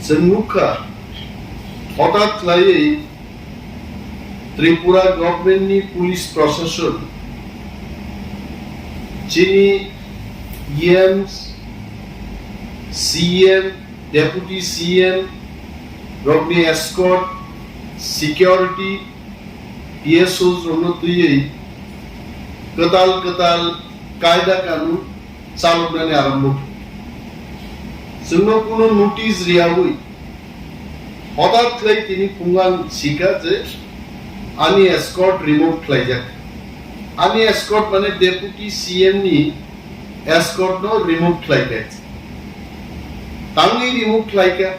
Zemukha হঠাৎ লাই Tripura গভর্নমেন্টনি police প্রশাসন যিনি ইএম সিএম ডেপুটি সিএম রগনি এসকর্ট সিকিউরিটি পিএসওস রনতুই কতাল কতাল কায়দা কানুন চালনানে আরম্ভ जोंनो कोनो नोटिस रियावै हठाৎ লাই তিনি पुंगान सिखा जे आनी एस्कॉर्ट रिमूव खालायजाक आनी एस्कॉर्ट माने डेपुटी सीएम नि एस्कॉर्ट नो रिमूव खालायजाक तांनि रिमूव खालायका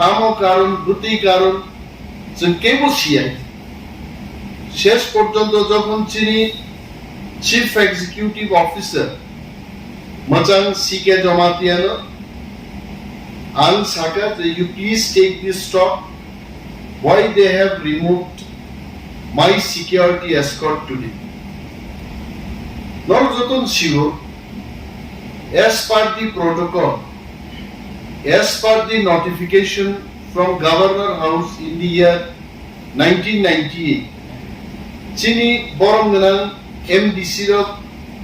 तामो कारण दुटी कारण जों केबो सियाय शेष पर्यन्त যখন তিনি চিফ এক্সিকিউটিভ অফিসার মচাং সিকে জমাতিয়ানো Ang Saka, you please take this stock. Why they have removed my security escort today? Norjoton Shivo, as per the protocol, as per the notification from Governor House in the year 1998, Chini Boronganang MDC of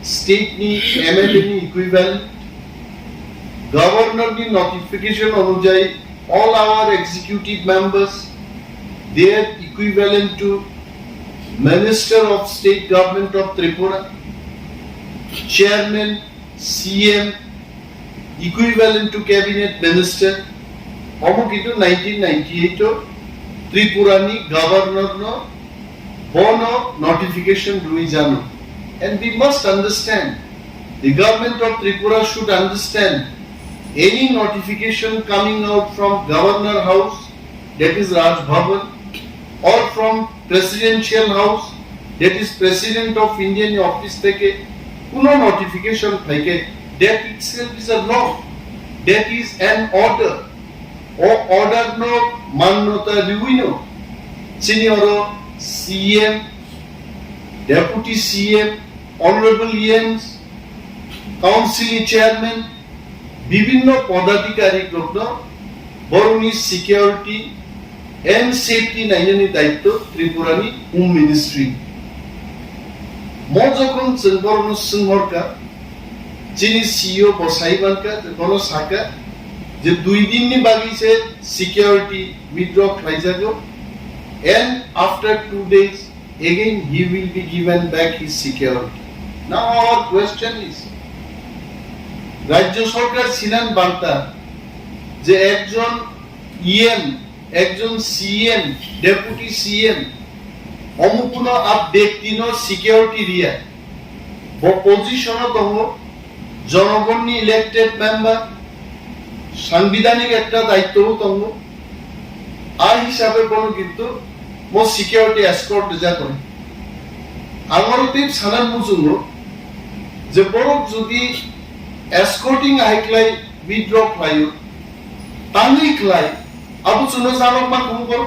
state ni MLA ni equivalent. Governor the notification অনুযায়ী all our executive members they are equivalent to Minister of State Government of Tripura, Chairman, CM equivalent to Cabinet Minister. Omokitu 1998 Tripura ni Governor no bono notification rui jano, and we must understand the government of Tripura should understand any notification coming out from Governor House, that is Raj Bhavan, or from Presidential House, that is President of Indian Office theke kuno notification theke, that itself is a law, that is an order. O order no mannota riuino senior CM, Deputy CM, Honorable EMs, Council Chairman, বিভিন্ন পদাধিকারী group বরুণী security and safety নাইনি দায়িত্ব ত্রিপুরানি home ministry ম যখন বরুণ সিংহরকা যিনি CEO বসাইবানকা কোনো সাকা যে 2 দিননি বাগিছে security withdraw খাইজাগো and after 2 days again he will be given back his security. Now our question is, রাজ্য সরকার ছিলেন বার্তা যে একজন ইএম একজন সিএম ডেপুটি সিএম অমুকুন আপ ব্যক্তিন সিকিউরিটি রিয়া পজিশন তহ জনগণনি ইলেক্টেড মেম্বার সাংবিধানিক একটা দায়িত্ব তহ আর হিসাবে কোন কিন্তু মো সিকিউরিটি এসকর্ট যা করে আমারতিব সানান মুজুন যে বড় যদি escorting haiklai withdraw klayo tangi klai abu suno sanok ma kum kor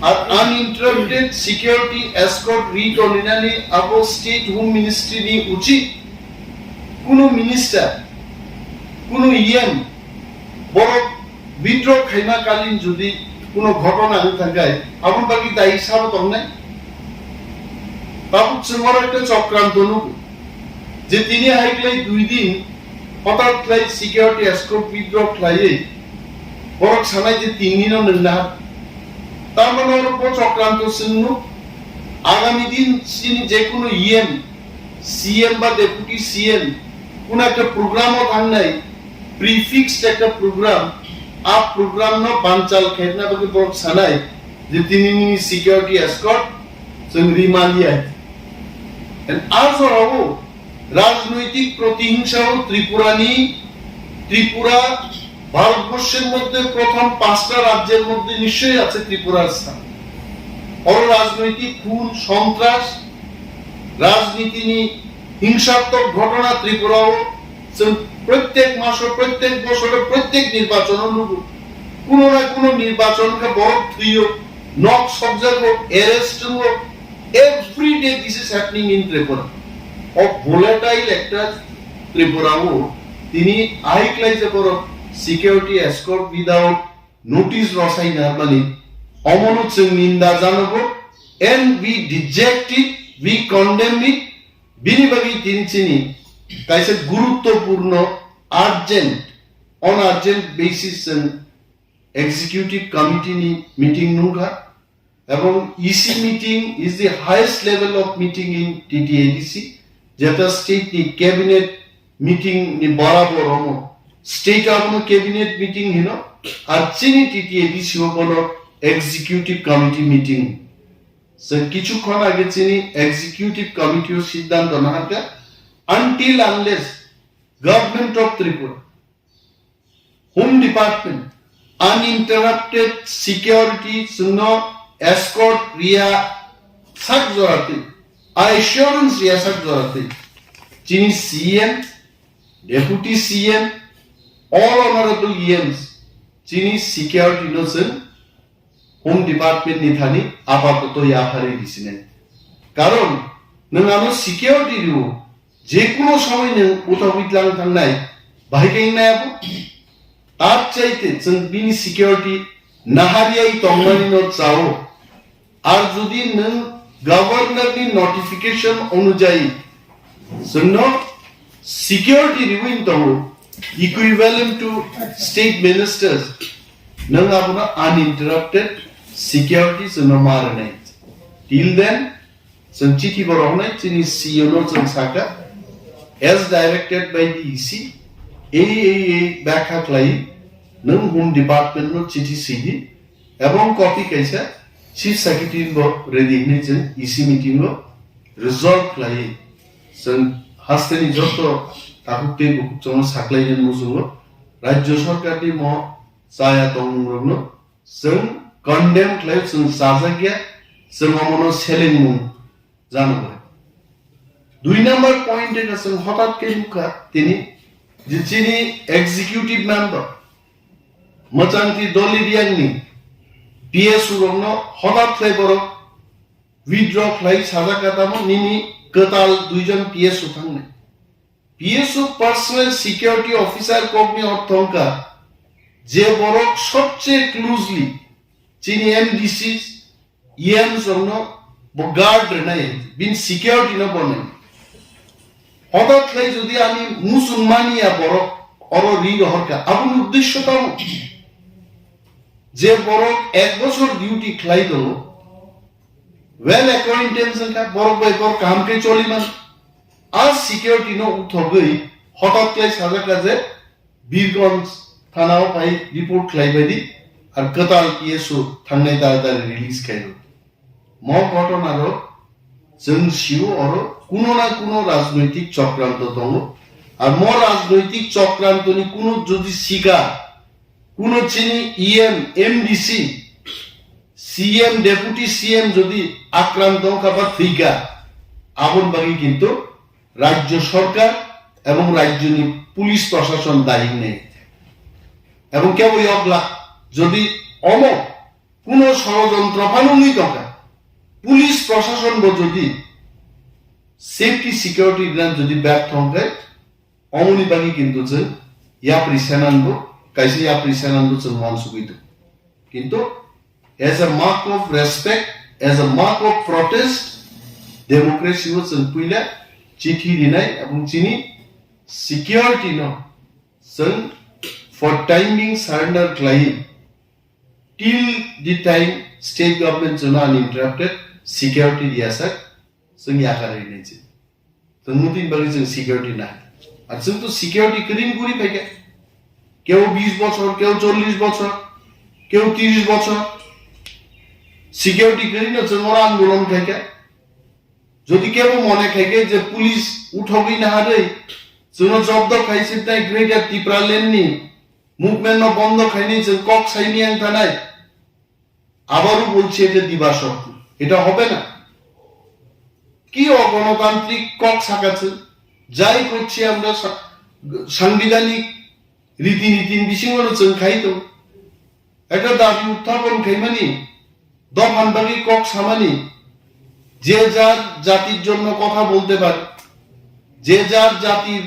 আর uninterrupted security escort read ordinary abu state home ministry ni uchi kuno minister kuno em boro withdraw khaima kalin jodi kuno ঘটনা থাকায় আপন বাকি দায়ী sub তমনে তাবু সুমর একটা চক্রান্ত নুকু যে তিনি হাইক্লাই 2 দিন হঠাৎ লাই সিকিউরিটি এসকর্ট উইথড্র খাইয়ে বরক সানাই যে 3 দিনও নিলা তার মানে ওর উপর চক্রান্ত সিন্নু আগামী দিন তিনি যে কোনো ইএম সিএম বা ডেপুটি সিএম কোন একটা প্রোগ্রামও থান নাই প্রিফিক্সড একটা প্রোগ্রাম আপ প্রোগ্রাম ন বানচাল খেতনা বকে বরক সানাই যে তিনি সিকিউরিটি এসকর্ট সং রিমালিয়া এন্ড আজও রাজনৈতিক প্রতিহিংসা ও ত্রিপুরা ভারতবর্ষের মধ্যে প্রথম 5টা রাজ্যের মধ্যে নিশ্চয়ই আছে ত্রিপুরার স্থান और রাজনৈতিক খুন সন্ত্রাস রাজনীতি নি হিংসাত্মক ঘটনা ত্রিপুরাও প্রত্যেক মাসে প্রত্যেক বছরে প্রত্যেক নির্বাচন কোন না কোন নির্বাচনকে বড় থুইও নক সবজাগো অ্যারেস্ট হো every day this is happening in Tripura of volatile actors ত্রিপুরাও তিনি আইক্লাইজে বড় security escort without notice rosai normally omonut sing ninda janobo and we reject it, we condemn it. Bini bagi tinchini kaise guruttopurno urgent on urgent basis executive committee meeting nunga. এবং EC meeting is the highest level of meeting in TTADC. যেটা state ni cabinet meeting ni বরাবর হমো state আপনো cabinet meeting হিনো আর চিনি TTADC হলো executive committee meeting. So কিছুক্ষণ আগে চিনি executive committee ও সিদ্ধান্ত না হাতে until unless government of Tripura, Home Department, uninterrupted security suno escort ria sak jorati assurance ria sak jorati chini CM, deputy CM, all honorable EMs chini security nosen Home Department ni thani apatot yaphare disine karon nang ano security ru je kono somoy nang utha uitlang thangnai bhaikai nai apo tar chaite jeng bini security nahariai tongmani no chao আর যদি নং গভর্নরনি notification অনুযায়ী সন্ন security রিউইন তো equivalent to state ministers নং আপনা uninterrupted security সন্ন মারনাই till then সন চিঠি বরহনাই চিনি সিও নো সন সাকা as directed by the EC এই ব্যাখ্যা ক্লাই নং হোম ডিপার্টমেন্ট নো চিঠি সিডি এবং কপি কাইসা Chief Secretary bo resignation EC meeting bo resolve klai sen hasteni joto takukte bukchon saklainen musungo rajyo sarkar ni mo saya tongmrogno sen condemn klai sen sajagya sen amono selling mun jano দুই number পয়েন্টে কাছে হঠাৎ কে মুখা তিনি যে যিনি executive member মচান্তি দলি রিয়াংনি PSU rongno hঠাৎ clay boro withdraw clay saja katamo nini ketal duijon PSU thangne PSU personal security officer kogni orthonka je borok সবচেয়ে closely chini MDC EM rongno guard nai bin security no bonen হঠাৎ clay jodi ami musulmania borok oro ri rohka abun uddeshyo tamo যে বড় এক বছর duty ক্লাই দলো well অ্যাকোয়াইন্টেন্স কা বড় বেকর কামকে চলিমান আর সিকিউরিটি নো উঠগই হঠাৎ ক্লাই সাজা কাজে বীরগঞ্জ থানাও পাই রিপোর্ট ক্লাই বাইদি আর কতাল পিএসও থাংনাই তাড়াতাড়ি রিলিজ খাইলো ম ঘটনার जों শিও অর কোনো না কোনো রাজনৈতিক চক্রান্ত দङ আর ম রাজনৈতিক চক্রান্তনি কোনো যদি শিকার কোনো চিনি EM MDC CM deputy CM যদি আক্রান্ত বা থিকা আবন বাকি কিন্তু রাজ্য সরকার এবং রাজ্যনি পুলিশ প্রশাসন দায়ী নেই এবং কেবল অগলা যদি অম কোন ষড়যন্ত্র ফানুনি টাকা পুলিশ প্রশাসন যদি সেফটি সিকিউরিটি গ্রাম যদি ব্যর্থ হয় অমনি বাকি কিন্তু যে ইয়া প্রিসেনানবো kaisi appreciation do chungwan sugitu kintu as a mark of respect as a mark of protest democracy was puila chithi dinai ebong chini security no sun for time being surrender claim till the time state government jona uninterrupted security diasak sung yakare nechi to mutin bagi jung security na R jung to security krim kuri paike কেউ 20 বছর কেউ 40 বছর কেউ 30 বছর security করি না genre আন্দোলন থেকে যদি কেউ মনে থাকে যে পুলিশ উঠবি না হারে জন জব্দ খাইছে তাই গ্রেটার ত্রিপুরা লেননি মুভমেন্ট বন্ধ খাইনি যে কক সাইনি আন থানায় আবারও বলছে যে দিবাস এটা হবে না কি অগণতান্ত্রিক কক সাকাছে যাই করছি আমরা সাংবিধানিক রীতিনীতি বিশিঙ্গল খাইতো একটা দাবি উত্থাপন খাইমানি দফান বাগি কক সামানি যে যার জাতির জন্য কথা বলতে পারে যে যার জাতির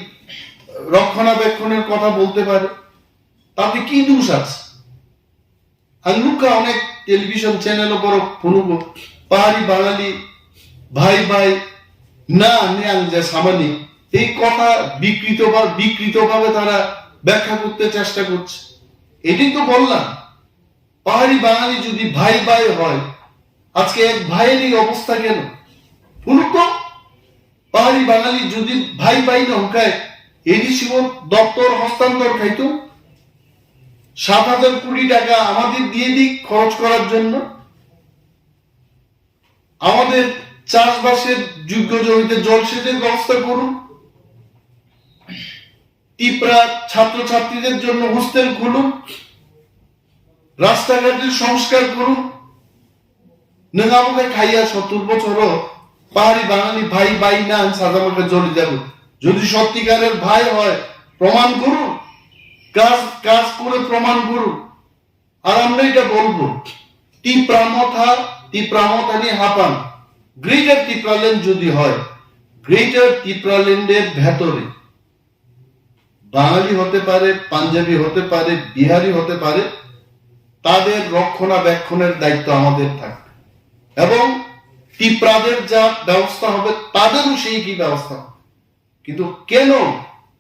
রক্ষণাবেক্ষণের কথা বলতে পারে তাতে কি দোষ আছে আঙ্গুকা অনেক টেলিভিশন চ্যানেল উপর ফুনুবো পাহাড়ি বাঙালি ভাই ভাই না নিয়াং যে সামানি এই কথা বিকৃতভাবে তারা ব্যাখ্যা করতে চেষ্টা করছে এটাই তো বললাম পাহাড়ি বাঙালি যদি ভাই ভাই হয় আজকে এক ভাইয়ের এই অবস্থা কেন ফুনুক তো পাহাড়ি বাঙালি যদি ভাই ভাই নৌকায় এডিসিও দপ্তর হস্তান্তর খাইতো 7,000 কোটি টাকা আমাদের দিয়ে দিক খরচ করার জন্য আমাদের চাষবাসের যোগ্য জমিতে জলসেচের ব্যবস্থা করুন টিপরা ছাত্রছাত্রীদের জন্য হোস্টেল খুলুন রাস্তাঘাটের সংস্কার করুন নঙ্গামুখে খাইয়া 70 বছরও পাহাড়ি বাঙালি ভাই ভাই না সাজামাকে জড়িয়ে যাবে যদি সত্যিকারের ভাই হয় প্রমাণ করুন কাজ করে প্রমাণ করুন আর আমরা এটা বলবো টিপ্রামথা নিয়ে হাঁপান গ্রেটার টিপ্রাল্যান্ড যদি হয় গ্রেটার টিপ্রাল্যান্ডের ভেতরে বাঙালি হতে পারে পাঞ্জাবি হতে পারে বিহারি হতে পারে তাদের রক্ষণাবেক্ষণের দায়িত্ব আমাদের থাকবে এবং টিপ্রাদের যা ব্যবস্থা হবে তাদেরও সেই কি ব্যবস্থা কিন্তু কেন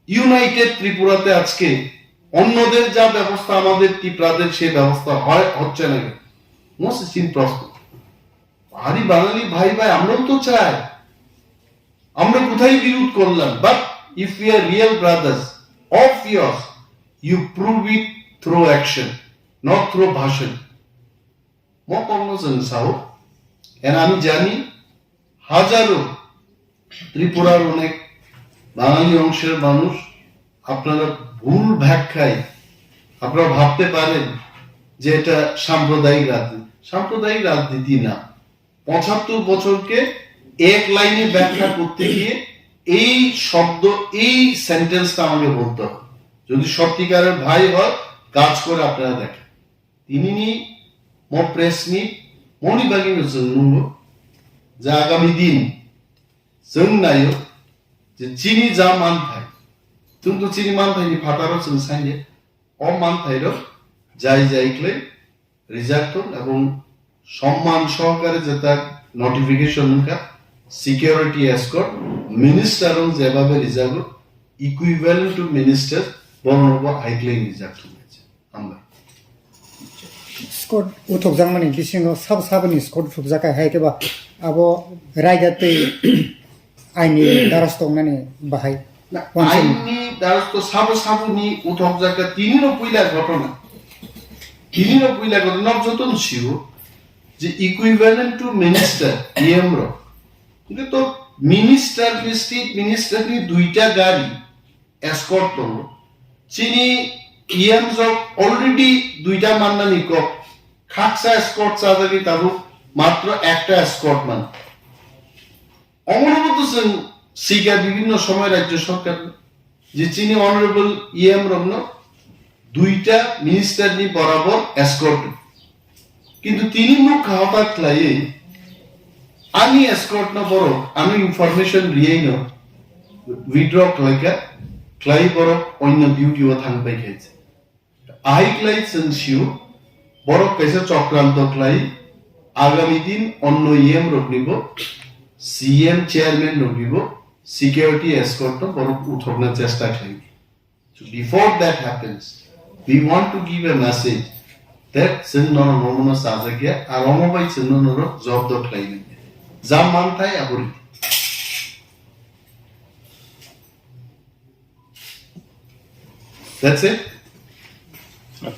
ইউনাইটেড ত্রিপুরাতে আজকে অন্যদের যা ব্যবস্থা আমাদের টিপ্রাদের সেই ব্যবস্থা হচ্ছে না মসৃণ প্রশ্ন পাহাড়ি বাঙালি ভাই ভাই আমরাও তো চাই আমরা কোথায় বিরোধ করলাম but if you are real brothers of years you prove it through action not through ভাষণ আমি জানি হাজারো ত্রিপুরার অনেক বাঙালি অংশের মানুষ আপনারা ভুল ব্যাখ্যায় আপনারা ভাবতে পারেন যে এটা সাম্প্রদায়িক রাজনীতি না 75 বছরকে এক লাইনে ব্যাখ্যা করতে গিয়ে এই শব্দ এই সেন্টেন্সটা আমাকে বলতে হবে যদি সত্যিকারের ভাই হয় কাজ করে আপনারা দেখেন তিনি প্রেসনি মনিবাগিন যে আগামী দিন जोंनायो যে চিনি যা মান থাই কিন্তু চিনি মান থাইনি ফাটারও जों साइने অ মান থাইরো যাইক্লে রিজাল্ট এবং সম্মান সহকারে যেটা নোটিফিকেশন কা সিকিউরিটি এসকর্ট মিনিস্টার যেভাবে রিজাল্ট ইকুইভ্যালেন্ট টু মিনিস্টার বর্ণব হাইক্লে রিজাল্ট হয়েছে আমরা Escort utok jangmani bisingo sabni escort subjaka haikeba abo raigate aini darastongnani bahai আইনি দ্বারস্থ সাবনি উঠক জায়গা তিনিরও পইলা ঘটনা নবযতন ছিল যে ইকুইভ্যালেন্ট টু মিনিস্টার ইএমর কিন্তু তো মিনিস্টার ডিস্ট্রিক্ট মিনিস্টার নি দুইটা গাড়ি এসকর্ট তো চিনি ইএম জব অলরেডি দুইটা মান্নানি ক খাকসা এসকর্ট চাদাকি তাবু মাত্র একটা এসকর্ট মান অমরবত সিগা বিভিন্ন সময় রাজ্য সরকার যে চিনি অনারেবল ইএম রগ্ন দুইটা মিনিস্টার নি বরাবর এসকর্ট কিন্তু তিনি মুখ হঠাৎ লাই আমি এসকর্ট না বড় আমি ইনফরমেশন রিয়েই না উইথড্র ক্লাই বড় অন্য ডিউটিও থাকবে খেয়েছে আই ক্লাই সেন্সিও বড় কেসে চক্রান্ত ক্লাই আগামী দিন অন্য ইএম রগ্নিব সিএম চেয়ারম্যান রগ্নিব সিকিউরিটি এসকর্ট বড় উঠোনের চেষ্টা খাই So before that happens, we want to give a message that Sinnono Momono Sazagya Aromobai Sinnono Job dot line. Zamantai Aburi. That's it.